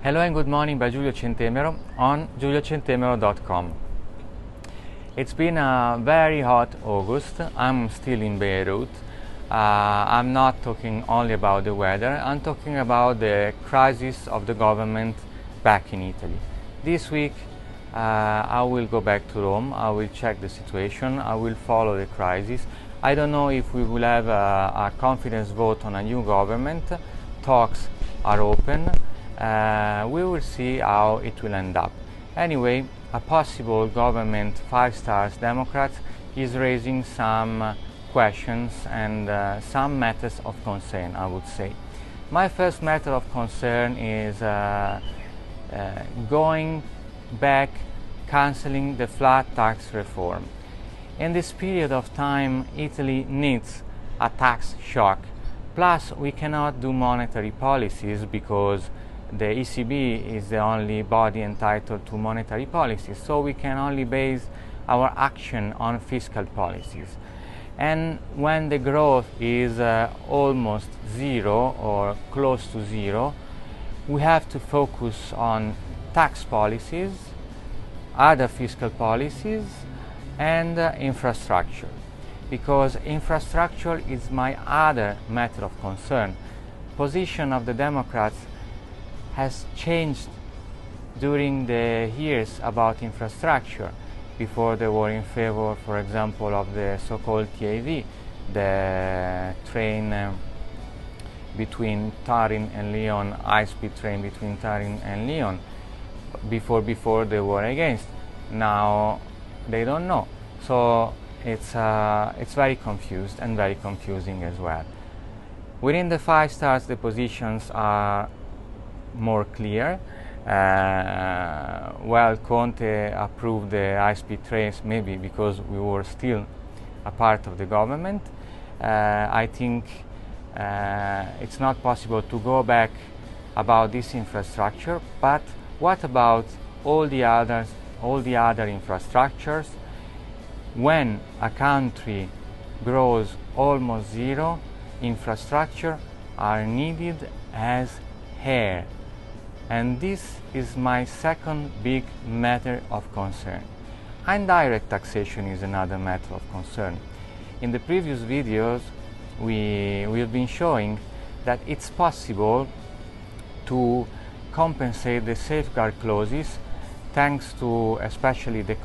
Hello and good morning by Giulio Centemero on giuliocentemero.com. It's been a very hot August. I'm still in Beirut. I'm not talking only about the weather, I'm talking about the crisis of the government back in Italy. This week I will go back to Rome, I will check the situation, I will follow the crisis. I don't know if we will have a confidence vote on a new government. Talks are open. We will see how it will end up. Anyway, a possible government 5 stars Democrats is raising some questions and some matters of concern, I would say. My first matter of concern is going back, cancelling the flat tax reform. In this period of time, Italy needs a tax shock. Plus, we cannot do monetary policies because the ECB is the only body entitled to monetary policies, so we can only base our action on fiscal policies. And when the growth is almost zero or close to zero, we have to focus on tax policies, other fiscal policies, and infrastructure, because infrastructure is my other matter of concern. Position of the Democrats has changed during the years about infrastructure. Before they were in favor, for example, of the so-called TAV, the train between Turin and Lyon, high-speed train between Turin and Lyon. Before they were against. Now they don't know. So it's very confused and very confusing as well. Within the 5 stars, the positions are more clear. Well, Conte approved the high-speed trains, maybe because we were still a part of the government. I think it's not possible to go back about this infrastructure, but what about all the other infrastructures? When a country grows almost zero, infrastructure are needed as air. And this is my second big matter of concern. Indirect taxation is another matter of concern. In the previous videos, we have been showing that it's possible to compensate the safeguard clauses thanks to especially the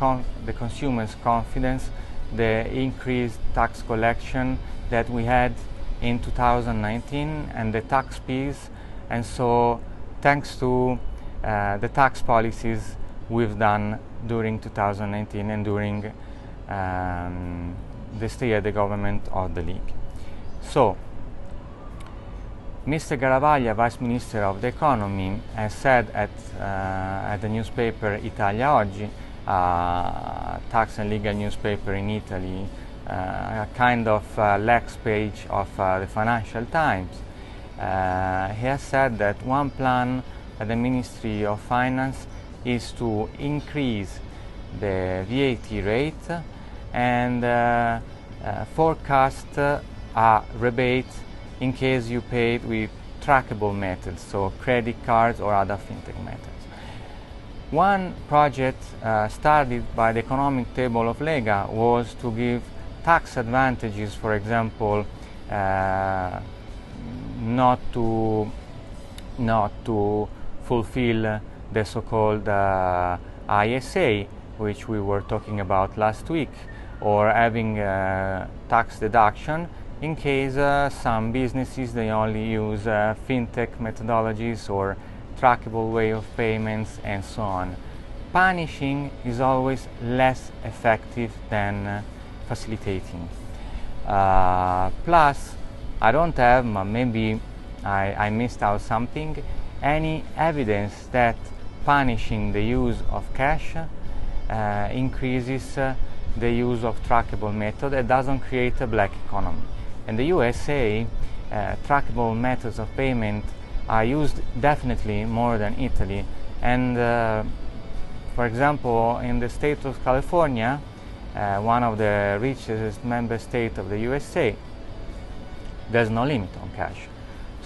consumers' confidence, the increased tax collection that we had in 2019 and the tax peace, and so thanks to the tax policies we've done during 2019 and during the stay at the government of the League. So, Mr. Garavaglia, Vice Minister of the Economy, has said at the newspaper Italia Oggi, tax and legal newspaper in Italy, a kind of lex page of the Financial Times. He has said that one plan at the Ministry of Finance is to increase the VAT rate and forecast a rebate in case you paid with trackable methods, so credit cards or other fintech methods. One project started by the economic table of Lega was to give tax advantages, for example, not to fulfill the so-called ISA, which we were talking about last week, or having tax deduction in case some businesses they only use fintech methodologies or trackable way of payments and so on. Punishing is always less effective than facilitating. Plus, I don't have, maybe I missed out something, any evidence that punishing the use of cash increases the use of trackable method. It doesn't create a black economy. In the USA, trackable methods of payment are used definitely more than Italy. And for example, in the state of California, one of the richest member states of the USA, there's no limit on cash.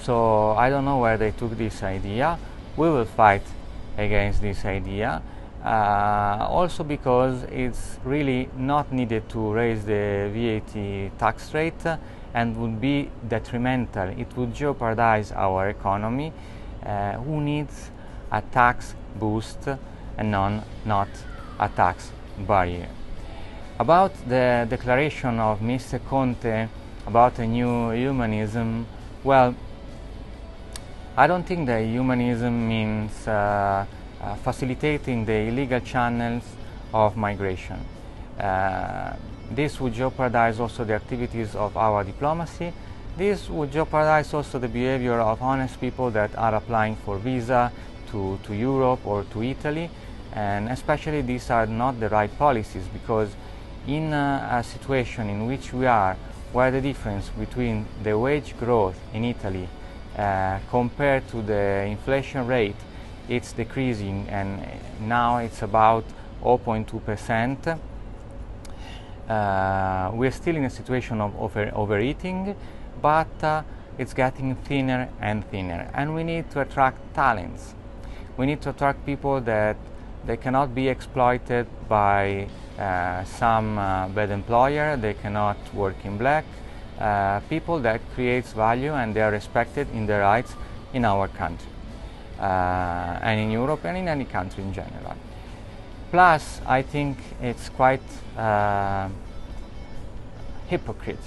So I don't know where they took this idea, we will fight against this idea. Also because it's really not needed to raise the VAT tax rate and would be detrimental. It would jeopardize our economy. Who needs a tax boost and not a tax barrier? About the declaration of Mr. Conte about a new humanism, well, I don't think that humanism means facilitating the illegal channels of migration. This would jeopardize also the activities of our diplomacy. This would jeopardize also the behavior of honest people that are applying for visa to Europe or to Italy, and especially these are not the right policies, because in a situation in which we are, where the difference between the wage growth in Italy compared to the inflation rate, it's decreasing, and now it's about 0.2%. We're still in a situation of overeating, but it's getting thinner and thinner, and we need to attract talents. We need to attract people that they cannot be exploited by some bad employer, they cannot work in black, people that creates value and they are respected in their rights in our country, and in Europe and in any country in general. Plus, I think it's quite hypocrite,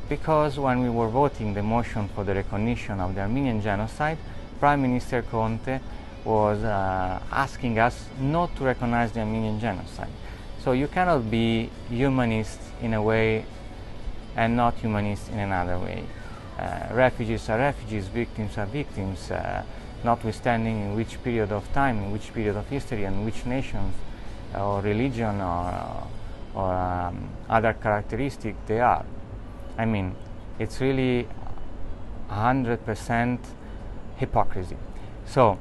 because when we were voting the motion for the recognition of the Armenian genocide, Prime Minister Conte was asking us not to recognize the Armenian genocide. So you cannot be humanist in a way and not humanist in another way. Refugees are refugees, victims are victims, notwithstanding in which period of time, in which period of history, and which nations or religion or other characteristic they are. I mean, it's really 100% hypocrisy. So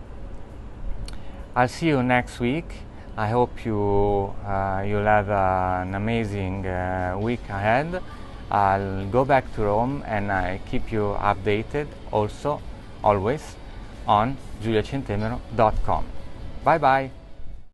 I'll see you next week. I hope you'll have an amazing week ahead. I'll go back to Rome and I keep you updated also, always, on giuliocentemero.com. Bye bye.